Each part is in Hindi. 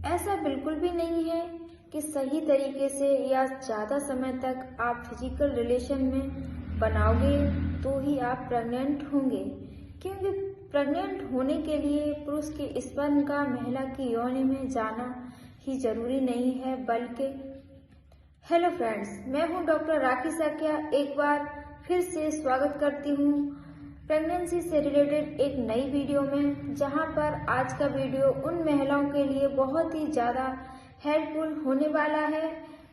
ऐसा बिल्कुल भी नहीं है कि सही तरीके से या ज़्यादा समय तक आप फिजिकल रिलेशन में बनाओगे तो ही आप प्रेग्नेंट होंगे, क्योंकि प्रेग्नेंट होने के लिए पुरुष के स्पर्म का महिला की योनि में जाना ही जरूरी नहीं है, बल्कि हेलो फ्रेंड्स, मैं हूं डॉक्टर राखी साकिया। एक बार फिर से स्वागत करती हूं प्रेगनेंसी से रिलेटेड एक नई वीडियो में, जहां पर आज का वीडियो उन महिलाओं के लिए बहुत ही ज़्यादा हेल्पफुल होने वाला है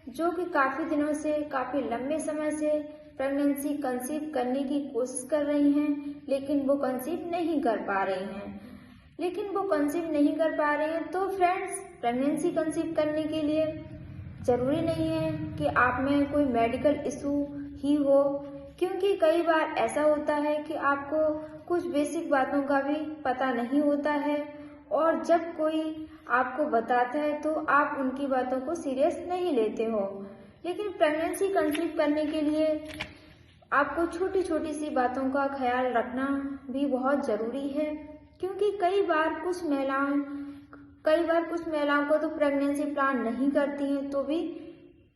जो कि काफ़ी दिनों से, काफ़ी लंबे समय से प्रेगनेंसी कंसीव करने की कोशिश कर रही हैं, लेकिन वो कंसीव नहीं कर पा रही हैं। तो फ्रेंड्स, प्रेगनेंसी कंसीव करने के लिए जरूरी नहीं है कि आप में कोई मेडिकल इशू ही हो, क्योंकि कई बार ऐसा होता है कि आपको कुछ बेसिक बातों का भी पता नहीं होता है, और जब कोई आपको बताता है तो आप उनकी बातों को सीरियस नहीं लेते हो। लेकिन प्रेगनेंसी कंसीव करने के लिए आपको छोटी छोटी सी बातों का ख्याल रखना भी बहुत ज़रूरी है, क्योंकि कई बार कुछ महिलाओं को तो प्रेगनेंसी प्लान नहीं करती हैं तो भी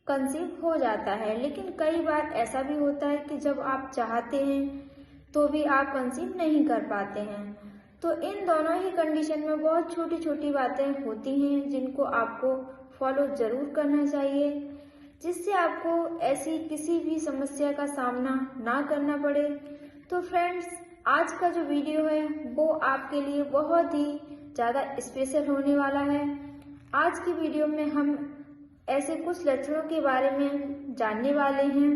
कंसीव हो जाता है, लेकिन कई बार ऐसा भी होता है कि जब आप चाहते हैं तो भी आप कंसीव नहीं कर पाते हैं। तो इन दोनों ही कंडीशन में बहुत छोटी छोटी बातें होती हैं जिनको आपको फॉलो ज़रूर करना चाहिए, जिससे आपको ऐसी किसी भी समस्या का सामना ना करना पड़े। तो फ्रेंड्स, आज का जो वीडियो है वो आपके लिए बहुत ही ज़्यादा स्पेशल होने वाला है। आज की वीडियो में हम ऐसे कुछ लक्षणों के बारे में जानने वाले हैं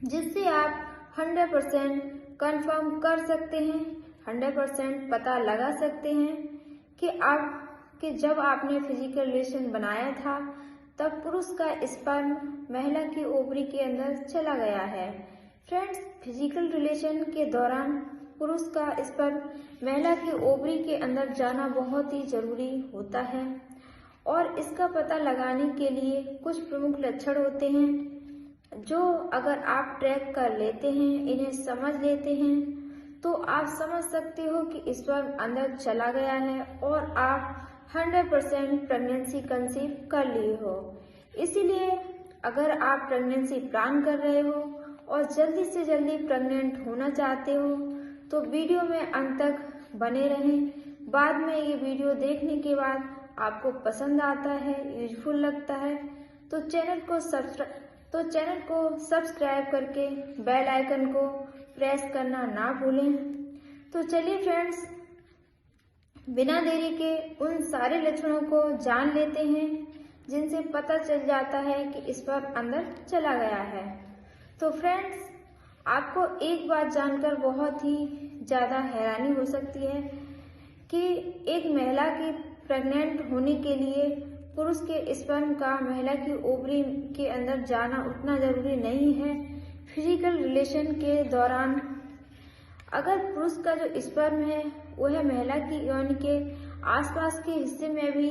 जिससे आप 100% कंफर्म कर सकते हैं, 100% पता लगा सकते हैं कि जब आपने फिजिकल रिलेशन बनाया था तब पुरुष का स्पर्म महिला की ओवरी के अंदर चला गया है। फ्रेंड्स, फिजिकल रिलेशन के दौरान पुरुष का स्पर्म महिला की ओवरी के अंदर जाना बहुत ही जरूरी होता है, और इसका पता लगाने के लिए कुछ प्रमुख लक्षण होते हैं जो अगर आप ट्रैक कर लेते हैं, इन्हें समझ लेते हैं, तो आप समझ सकते हो कि स्पर्म अंदर चला गया है और आप 100% प्रेगनेंसी कंसीव कर लिए हो। इसीलिए अगर आप प्रेगनेंसी प्लान कर रहे हो और जल्दी से जल्दी प्रेग्नेंट होना चाहते हो तो वीडियो में अंत तक बने रहें। बाद में ये वीडियो देखने के बाद आपको पसंद आता है, यूजफुल लगता है, तो चैनल को सब्सक्राइब करके बेल आइकन को प्रेस करना ना भूलें। तो चलिए फ्रेंड्स, बिना देरी के उन सारे लक्षणों को जान लेते हैं जिनसे पता चल जाता है कि स्पर्म अंदर चला गया है। तो फ्रेंड्स, आपको एक बात जानकर बहुत ही ज़्यादा हैरानी हो सकती है कि एक महिला की प्रेग्नेंट होने के लिए पुरुष के स्पर्म का महिला की ओवरी के अंदर जाना उतना ज़रूरी नहीं है। फिजिकल रिलेशन के दौरान अगर पुरुष का जो स्पर्म है वह महिला की योनि के आसपास के हिस्से में भी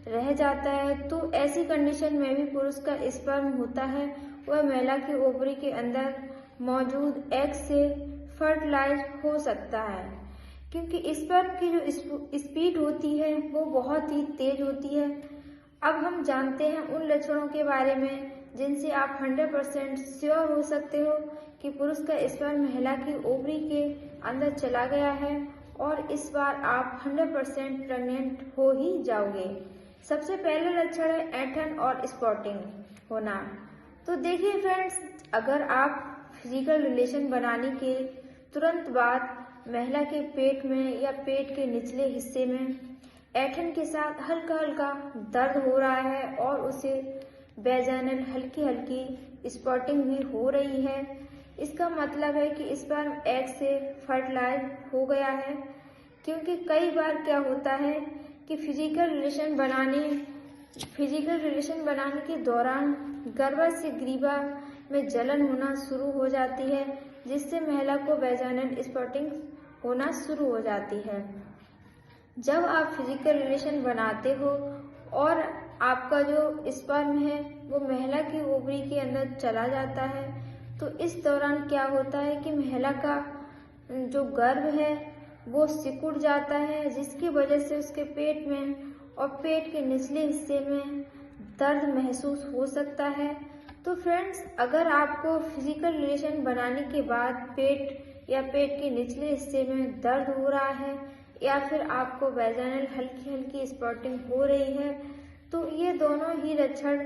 रह जाता है, तो ऐसी कंडीशन में भी पुरुष का स्पर्म होता है वह महिला की ओवरी के अंदर मौजूद एग से फर्टिलाइज हो सकता है, क्योंकि स्पर्म की जो स्पीड होती है वो बहुत ही तेज होती है। अब हम जानते हैं उन लक्षणों के बारे में जिनसे आप 100% श्योर हो सकते हो कि पुरुष का स्पर्म महिला की ओवरी के अंदर चला गया है और इस बार आप 100% प्रेग्नेंट हो ही जाओगे। सबसे पहला लक्षण है ऐंठन और स्पॉटिंग होना। तो देखिए फ्रेंड्स, अगर आप फिजिकल रिलेशन बनाने के तुरंत बाद महिला के पेट में या पेट के निचले हिस्से में ऐंठन के साथ हल्का हल्का दर्द हो रहा है और उसे वेजाइनल हल्की हल्की स्पॉटिंग भी हो रही है, इसका मतलब है कि स्पर्म एग से फर्टिलाइज हो गया है। क्योंकि कई बार क्या होता है कि फिजिकल रिलेशन बनाने के दौरान गर्भाशय ग्रीवा में जलन होना शुरू हो जाती है, जिससे महिला को वेजाइनल स्पॉटिंग होना शुरू हो जाती है। जब आप फिजिकल रिलेशन बनाते हो और आपका जो स्पर्म है वो महिला की ओवरी के अंदर चला जाता है, तो इस दौरान क्या होता है कि महिला का जो गर्भ है वो सिकुड़ जाता है, जिसकी वजह से उसके पेट में और पेट के निचले हिस्से में दर्द महसूस हो सकता है। तो फ्रेंड्स, अगर आपको फिजिकल रिलेशन बनाने के बाद पेट या पेट के निचले हिस्से में दर्द हो रहा है या फिर आपको वैजाइनल हल्की हल्की स्पॉटिंग हो रही है, तो ये दोनों ही लक्षण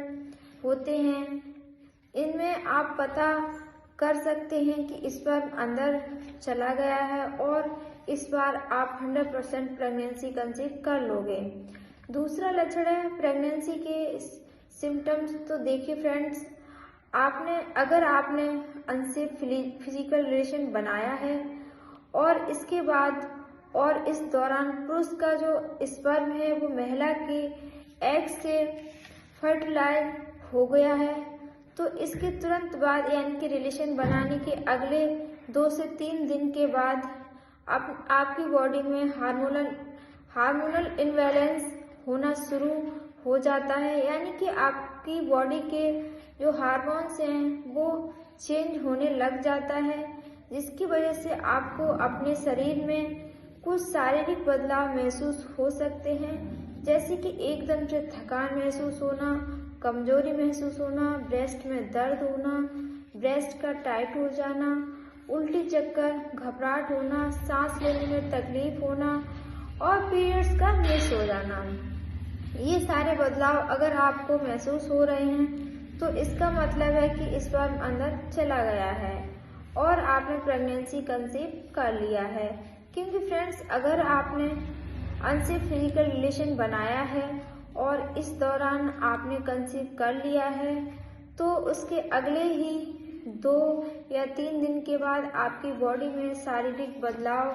होते हैं। इनमें आप पता कर सकते हैं कि स्पर्म अंदर चला गया है और इस बार आप 100% प्रेगनेंसी कंसीव कर लोगे। दूसरा लक्षण है प्रेगनेंसी के सिम्टम्स। तो देखिए फ्रेंड्स, अगर आपने अनसेफ फिजिकल रिलेशन बनाया है और इसके बाद और इस दौरान पुरुष का जो स्पर्म है वो महिला के एग से फर्टिलाइज हो गया है, तो इसके तुरंत बाद यानी कि रिलेशन बनाने के अगले 2 से 3 दिन के बाद आपकी बॉडी में हार्मोनल इम्बैलेंस होना शुरू हो जाता है। यानी कि आपकी बॉडी के जो हार्मोन्स हैं वो चेंज होने लग जाता है, जिसकी वजह से आपको अपने शरीर में कुछ शारीरिक बदलाव महसूस हो सकते हैं, जैसे कि एकदम से थकान महसूस होना, कमजोरी महसूस होना, ब्रेस्ट में दर्द होना, ब्रेस्ट का टाइट हो जाना, उल्टी चक्कर, घबराहट होना, सांस लेने में तकलीफ होना और पीरियड्स का मिस हो जाना। ये सारे बदलाव अगर आपको महसूस हो रहे हैं तो इसका मतलब है कि स्पर्म अंदर चला गया है और आपने प्रेगनेंसी कंसीव कर लिया है। क्योंकि फ्रेंड्स, अगर आपने अनसेफ फिजिकल रिलेशन बनाया है और इस दौरान आपने कंसीव कर लिया है, तो उसके अगले ही 2 या 3 दिन के बाद आपकी बॉडी में शारीरिक बदलाव